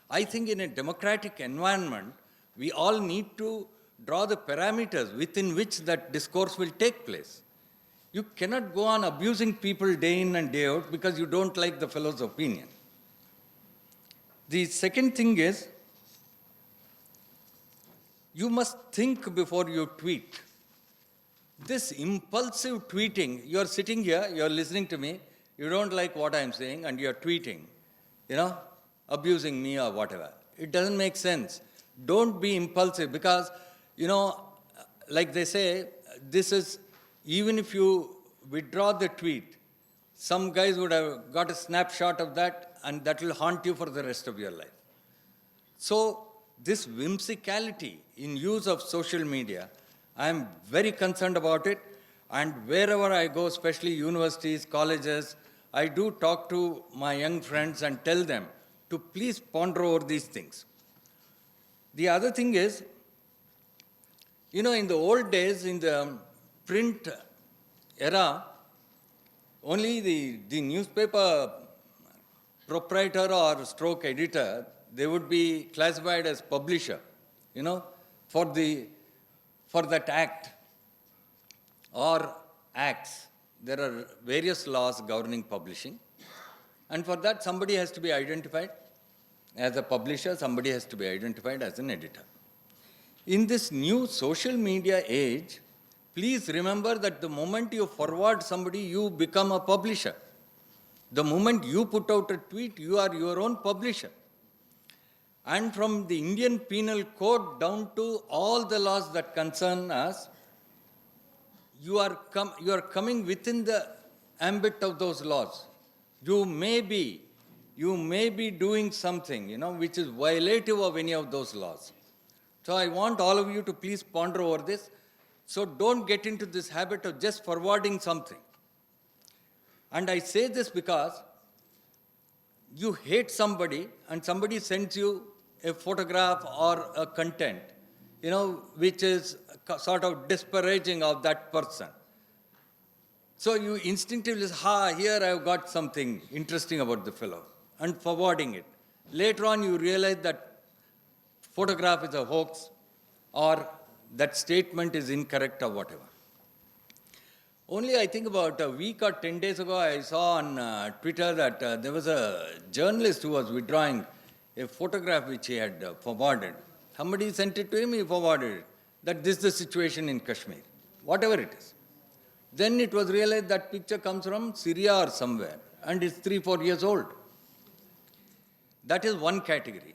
I think in a democratic environment, we all need to draw the parameters within which that discourse will take place. You cannot go on abusing people day in and day out because you don't like the fellow's opinion. The second thing is, you must think before you tweet. This impulsive tweeting, you're sitting here, you're listening to me, you don't like what I'm saying, and you're tweeting, abusing me or whatever. It doesn't make sense. Don't be impulsive because, like they say, this is, even if you withdraw the tweet, some guys would have got a snapshot of that and that will haunt you for the rest of your life. So, this whimsicality in use of social media, I am very concerned about it, and wherever I go, especially universities, colleges, I do talk to my young friends and tell them to please ponder over these things. The other thing is, in the old days, in the print era, only the newspaper proprietor or stroke editor, they would be classified as publisher, for that act or acts. There are various laws governing publishing. And for that, somebody has to be identified as a publisher, somebody has to be identified as an editor. In this new social media age, please remember that the moment you forward somebody, you become a publisher. The moment you put out a tweet, you are your own publisher. And from the Indian Penal Code down to all the laws that concern us, you are coming within the ambit of those laws. You may be doing something, which is violative of any of those laws. So I want all of you to please ponder over this. So don't get into this habit of just forwarding something. And I say this because you hate somebody and somebody sends you a photograph or a content, which is sort of disparaging of that person. So you instinctively say, here I've got something interesting about the fellow, and forwarding it. Later on you realize that photograph is a hoax or that statement is incorrect or whatever. Only I think about a week or 10 days ago, I saw on Twitter that there was a journalist who was withdrawing a photograph which he had forwarded. Somebody sent it to him, he forwarded it, that this is the situation in Kashmir, whatever it is. Then it was realized that picture comes from Surya or somewhere, and it's 3-4 years old. That is one category.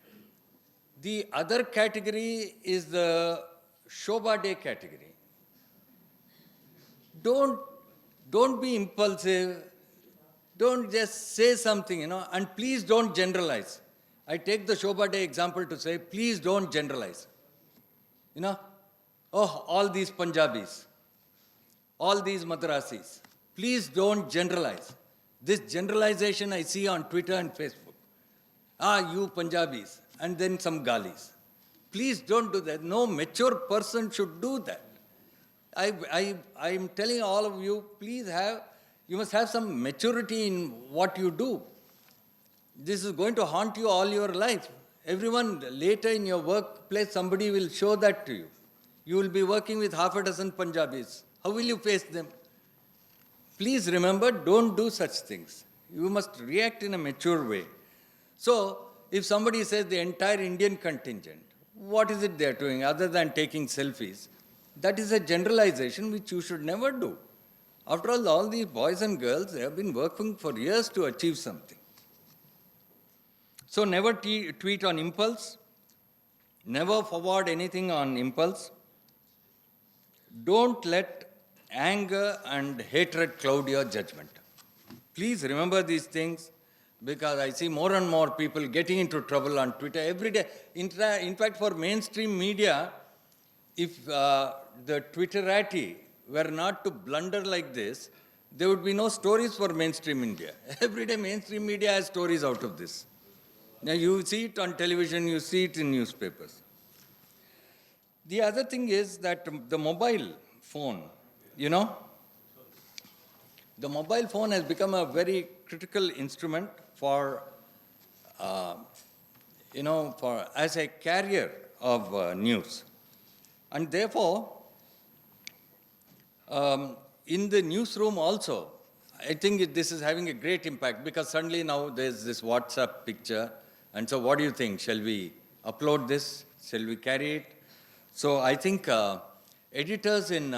The other category is the Shobha Day category. Don't be impulsive. Don't just say something, and please don't generalize. I take the Shobha Day example to say, please don't generalize. All these Punjabis, all these Madrasis, please don't generalize. This generalization I see on Twitter and Facebook. You Punjabis, and then some Galis. Please don't do that. No mature person should do that. I'm telling all of you, you must have some maturity in what you do. This is going to haunt you all your life. Everyone, later in your workplace, somebody will show that to you. You will be working with half a dozen Punjabis. How will you face them? Please remember, don't do such things. You must react in a mature way. So, if somebody says the entire Indian contingent, what is it they're doing other than taking selfies? That is a generalization which you should never do. After all these boys and girls, they have been working for years to achieve something. So never tweet on impulse. Never forward anything on impulse. Don't let anger and hatred cloud your judgment. Please remember these things, because I see more and more people getting into trouble on Twitter every day. In fact, for mainstream media, if the Twitterati were not to blunder like this, there would be no stories for mainstream media. Every day mainstream media has stories out of this. Now you see it on television, you see it in newspapers. The other thing is that the mobile phone, the mobile phone has become a very critical instrument for as a carrier of news. And therefore, in the newsroom also, I think this is having a great impact because suddenly now there's this WhatsApp picture. And so what do you think? Shall we upload this? Shall we carry it? So I think editors in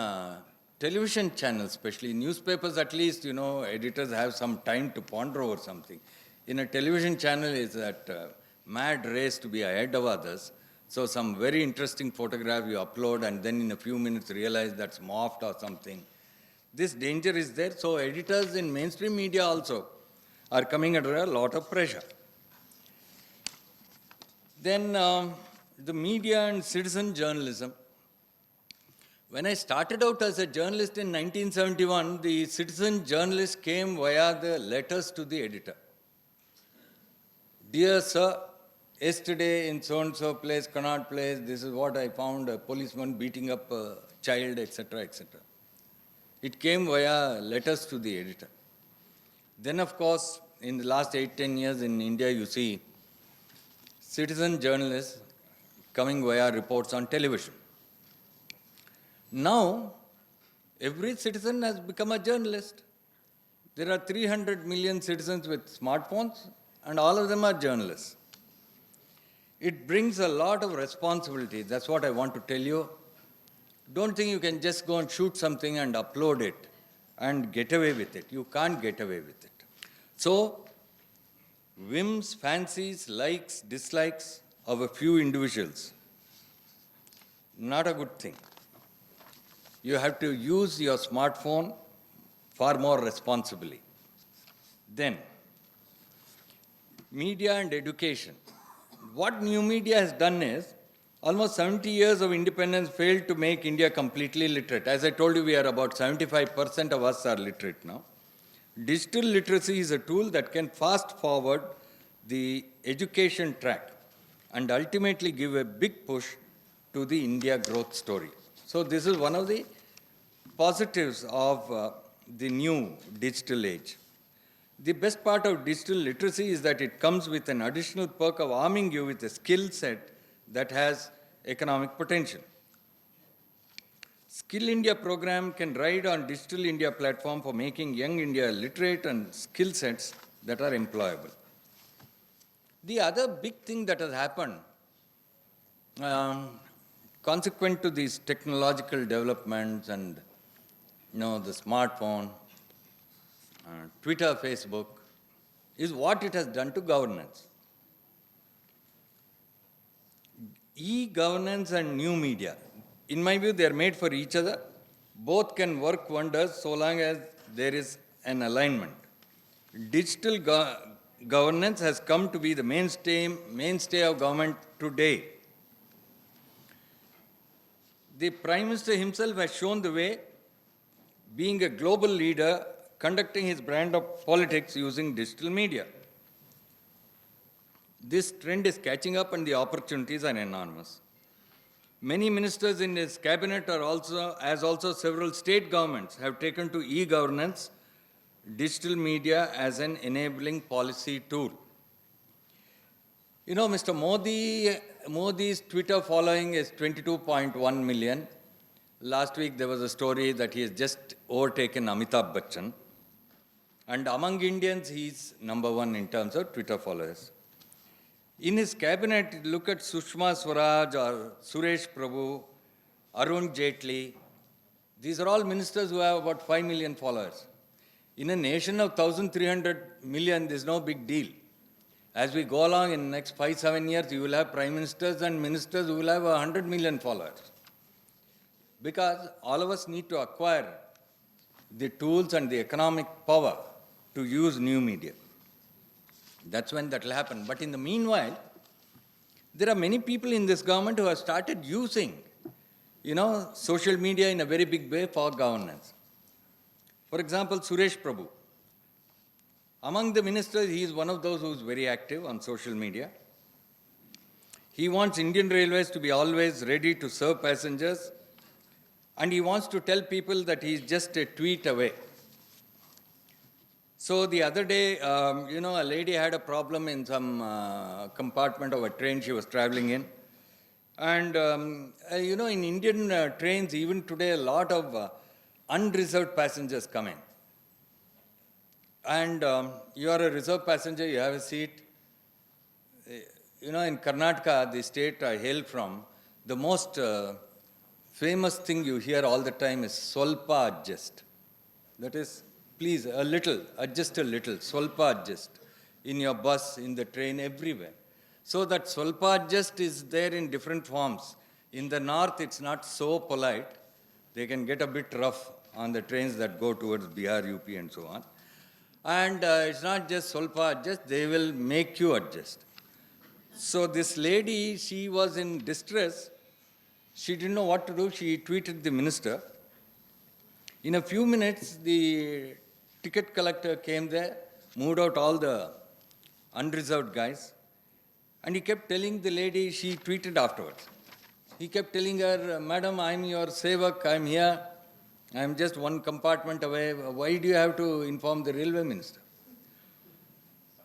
television channels, especially newspapers at least, editors have some time to ponder over something. In a television channel is that mad race to be ahead of others. So some very interesting photograph you upload and then in a few minutes realize that's morphed or something. This danger is there. So editors in mainstream media also are coming under a lot of pressure. Then the media and citizen journalism. When I started out as a journalist in 1971, the citizen journalist came via the letters to the editor. Dear sir, yesterday in so-and-so place, Connaught Place, this is what I found, a policeman beating up a child, etc., etc. It came via letters to the editor. Then, of course, in the last 8-10 years in India, you see citizen journalists coming via reports on television. Now, every citizen has become a journalist. There are 300 million citizens with smartphones, and all of them are journalists. It brings a lot of responsibility. That's what I want to tell you. Don't think you can just go and shoot something and upload it and get away with it. You can't get away with it. So, whims, fancies, likes, dislikes of a few individuals, not a good thing. You have to use your smartphone far more responsibly. Then, media and education. What new media has done is, almost 70 years of independence failed to make India completely literate. As I told you, we are about 75% of us are literate now. Digital literacy is a tool that can fast forward the education track and ultimately give a big push to the India growth story. So this is one of the positives of the new digital age. The best part of digital literacy is that it comes with an additional perk of arming you with a skill set that has economic potential. Skill India program can ride on Digital India platform for making young India literate and skill sets that are employable. The other big thing that has happened consequent to these technological developments and the smartphone, Twitter, Facebook, is what it has done to governance. E-governance and new media. In my view, they are made for each other. Both can work wonders so long as there is an alignment. Digital governance has come to be the mainstay of government today. The Prime Minister himself has shown the way, being a global leader, conducting his brand of politics using digital media. This trend is catching up and the opportunities are enormous. Many ministers in his cabinet are also several state governments have taken to e-governance, digital media as an enabling policy tool. Mr. Modi's Twitter following is 22.1 million. Last week there was a story that he has just overtaken Amitabh Bachchan. And among Indians, he's number one in terms of Twitter followers. In his cabinet, look at Sushma Swaraj or Suresh Prabhu, Arun Jaitley. These are all ministers who have about 5 million followers. In a nation of 1,300 million, there's no big deal. As we go along in the next 5-7 years, you will have prime ministers and ministers who will have 100 million followers. Because all of us need to acquire the tools and the economic power to use new media. That's when that will happen. But in the meanwhile, there are many people in this government who have started using, social media in a very big way for governance. For example, Suresh Prabhu. Among the ministers, he is one of those who is very active on social media. He wants Indian Railways to be always ready to serve passengers, and he wants to tell people that he is just a tweet away. So the other day, a lady had a problem in some compartment of a train she was traveling in. And, in Indian trains, even today, a lot of unreserved passengers come in. And you are a reserved passenger, you have a seat. In Karnataka, the state I hail from, the most famous thing you hear all the time is Swalpa adjust. That is, please, a little, adjust a little, Swalpa adjust. In your bus, in the train, everywhere. So that Swalpa adjust is there in different forms. In the north, it's not so polite. They can get a bit rough on the trains that go towards Bihar, UP, and so on. And it's not just Swalpa adjust, they will make you adjust. So this lady, she was in distress. She didn't know what to do. She tweeted the minister. In a few minutes, the ticket collector came there, moved out all the unreserved guys, and he kept telling the lady, she tweeted afterwards. He kept telling her, Madam, I'm your sevak, I'm here. I'm just one compartment away. Why do you have to inform the railway minister?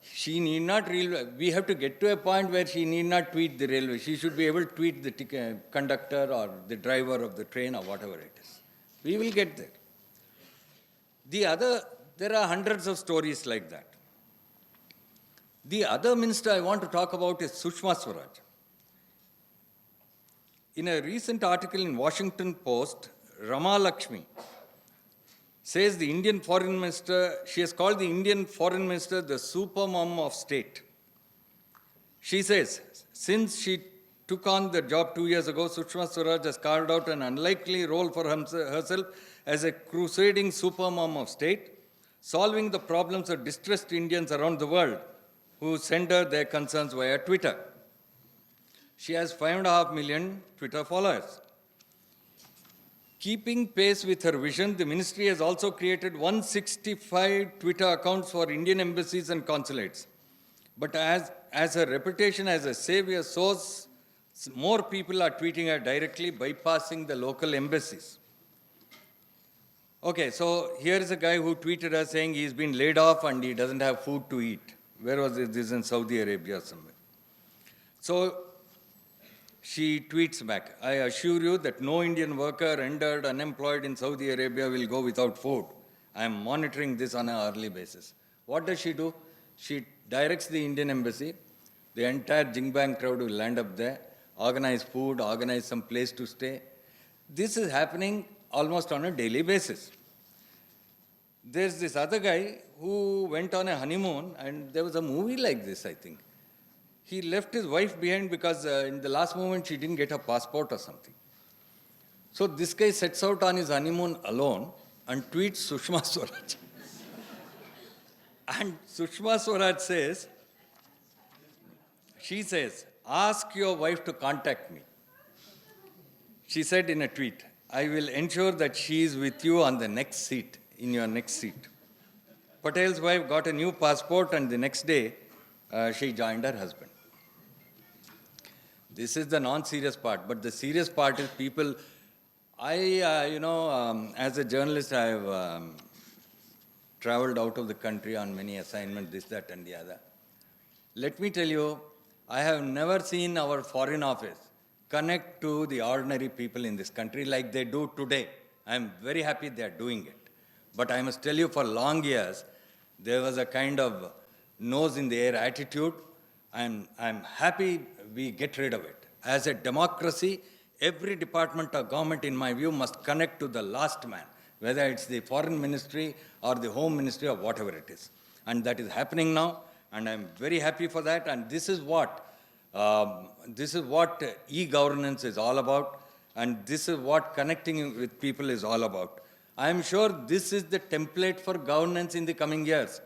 She need not we have to get to a point where she need not tweet the railway. She should be able to tweet the conductor or the driver of the train or whatever it is. We will get there. There are hundreds of stories like that. The other minister I want to talk about is Sushma Swaraj. In a recent article in Washington Post, Rama Lakshmi says the Indian foreign minister, she has called the Indian foreign minister the super mom of state. She says, since she took on the job 2 years ago, Sushma Swaraj has carved out an unlikely role for herself as a crusading super mom of state, solving the problems of distressed Indians around the world who send her their concerns via Twitter. She has 5.5 million Twitter followers. Keeping pace with her vision, the ministry has also created 165 Twitter accounts for Indian embassies and consulates. But as her reputation as a savior soars, more people are tweeting her directly, bypassing the local embassies. Okay, so here is a guy who tweeted her saying he's been laid off and he doesn't have food to eat. Where was this? This is in Saudi Arabia somewhere. So she tweets back, I assure you that no Indian worker rendered unemployed in Saudi Arabia will go without food. I am monitoring this on an hourly basis. What does she do? She directs the Indian embassy. The entire Jingbang crowd will land up there, organize food, organize some place to stay. This is happening almost on a daily basis. There's this other guy who went on a honeymoon, and there was a movie like this, I think. He left his wife behind because in the last moment she didn't get a passport or something. So this guy sets out on his honeymoon alone and tweets Sushma Swaraj. And Sushma Swaraj says, she says, ask your wife to contact me. She said in a tweet, I will ensure that she is with you on the next seat, in your next seat. Patel's wife got a new passport and the next day she joined her husband. This is the non-serious part, but the serious part is people. As a journalist, I have traveled out of the country on many assignments, this, that, and the other. Let me tell you, I have never seen our foreign office connect to the ordinary people in this country like they do today. I am very happy they are doing it. But I must tell you, for long years, there was a kind of nose in the air attitude. I'm happy we get rid of it. As a democracy, every department of government, in my view, must connect to the last man, whether it's the foreign ministry or the home ministry or whatever it is. And that is happening now, and I'm very happy for that. And this is what e-governance is all about, and this is what connecting with people is all about. I am sure this is the template for governance in the coming years.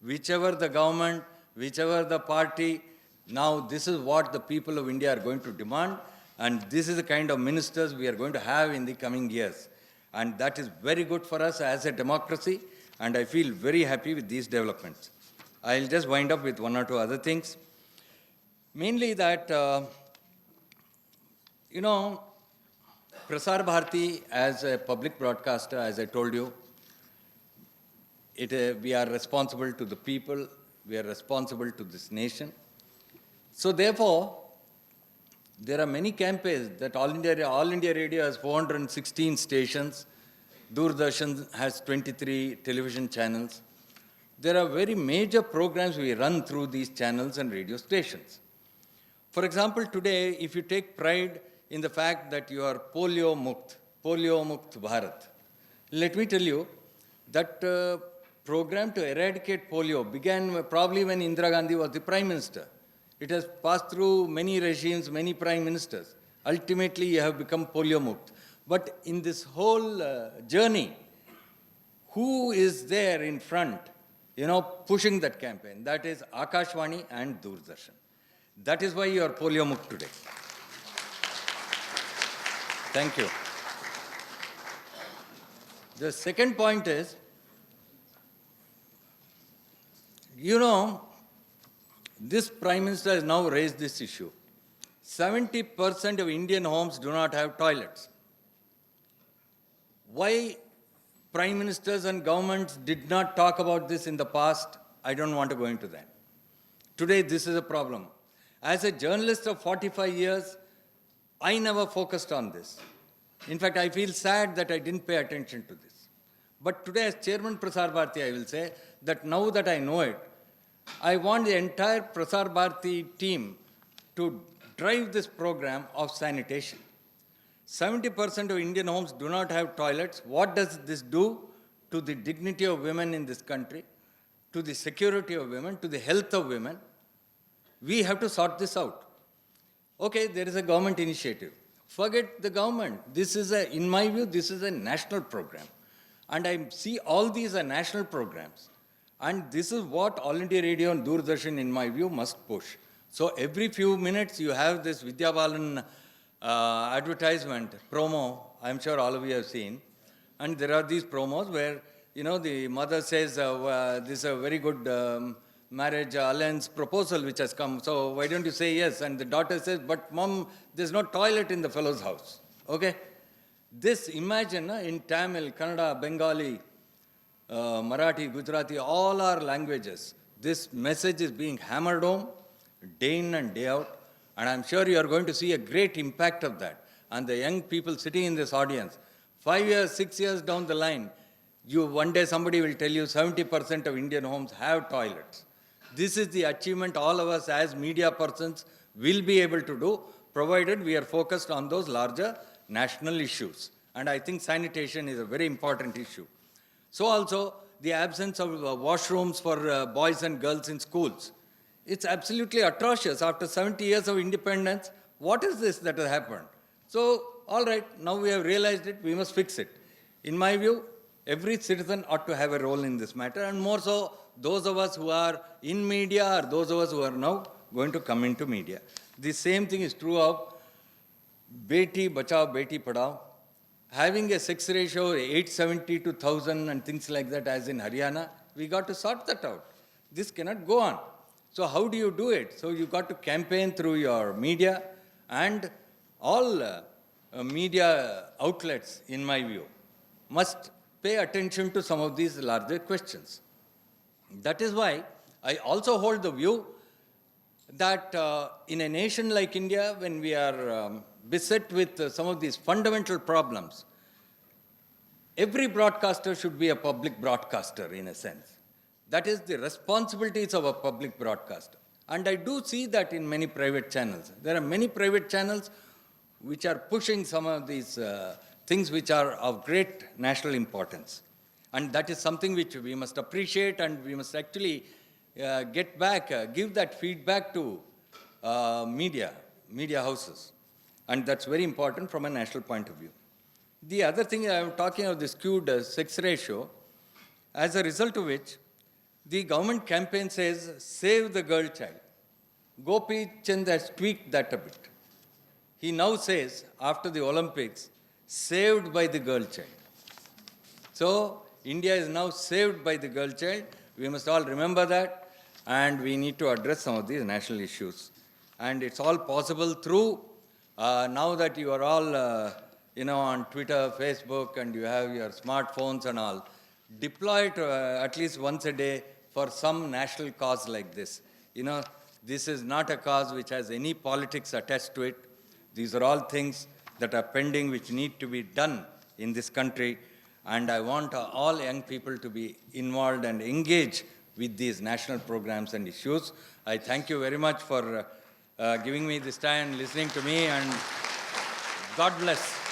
Whichever the government, whichever the party, now this is what the people of India are going to demand, and this is the kind of ministers we are going to have in the coming years. And that is very good for us as a democracy, and I feel very happy with these developments. I'll just wind up with one or two other things. Mainly that, Prasar Bharti as a public broadcaster, as I told you, we are responsible to the people, we are responsible to this nation. So therefore, there are many campaigns that All India Radio has 416 stations, Doordarshan has 23 television channels. There are very major programs we run through these channels and radio stations. For example, today, if you take pride in the fact that you are polio mukt Bharat, let me tell you that program to eradicate polio began probably when Indira Gandhi was the Prime Minister. It has passed through many regimes, many Prime Ministers. Ultimately, you have become polio mukt. But in this whole journey, who is there in front, pushing that campaign? That is Akashvani and Doordarshan. That is why you are polio mukt today. Thank you. The second point is, this Prime Minister has now raised this issue. 70% of Indian homes do not have toilets. Why Prime Ministers and governments did not talk about this in the past, I don't want to go into that. Today, this is a problem. As a journalist of 45 years, I never focused on this. In fact, I feel sad that I didn't pay attention to this. But today, as Chairman Prasar Bharti, I will say that now that I know it, I want the entire Prasar Bharti team to drive this program of sanitation. 70% of Indian homes do not have toilets. What does this do to the dignity of women in this country, to the security of women, to the health of women? We have to sort this out. Okay, there is a government initiative. Forget the government. In my view, this is a national program. And I see all these are national programs. And this is what All India Radio and Doordarshan, in my view, must push. So every few minutes, you have this Vidya Balan advertisement, promo, I'm sure all of you have seen. And there are these promos where, the mother says, this is a very good marriage alliance proposal which has come. So why don't you say yes? And the daughter says, but mom, there's no toilet in the fellow's house. Okay? This, imagine, in Tamil, Kannada, Bengali, Marathi, Gujarati, all our languages, this message is being hammered home day in and day out. And I'm sure you are going to see a great impact of that. And the young people sitting in this audience, 5 years, 6 years down the line, one day somebody will tell you 70% of Indian homes have toilets. This is the achievement all of us as media persons will be able to do, provided we are focused on those larger national issues. And I think sanitation is a very important issue. So also, the absence of washrooms for boys and girls in schools. It's absolutely atrocious. After 70 years of independence, what is this that has happened? So, all right, now we have realized it, we must fix it. In my view, every citizen ought to have a role in this matter, and more so, those of us who are in media or those of us who are now going to come into media. The same thing is true of Beti Bachao, Beti Padhao. Having a sex ratio 870 to 1000 and things like that as in Haryana, we got to sort that out. This cannot go on. So how do you do it? So you got to campaign through your media, and all media outlets, in my view, must pay attention to some of these larger questions. That is why I also hold the view that in a nation like India, when we are beset with some of these fundamental problems, every broadcaster should be a public broadcaster in a sense. That is the responsibilities of a public broadcaster. And I do see that in many private channels. There are many private channels which are pushing some of these things which are of great national importance. And that is something which we must appreciate, and we must actually get back, give that feedback to media houses. And that's very important from a national point of view. The other thing, I'm talking of the skewed sex ratio, as a result of which, the government campaign says, save the girl child. Gopi Chand has tweaked that a bit. He now says, after the Olympics, saved by the girl child. So, India is now saved by the girl child. We must all remember that, and we need to address some of these national issues. And it's all possible through, now that you are all, on Twitter, Facebook, and you have your smartphones and all, deploy it at least once a day for some national cause like this. You know, this is not a cause which has any politics attached to it. These are all things that are pending which need to be done in this country. And I want all young people to be involved and engaged with these national programs and issues. I thank you very much for giving me this time, listening to me, and God bless.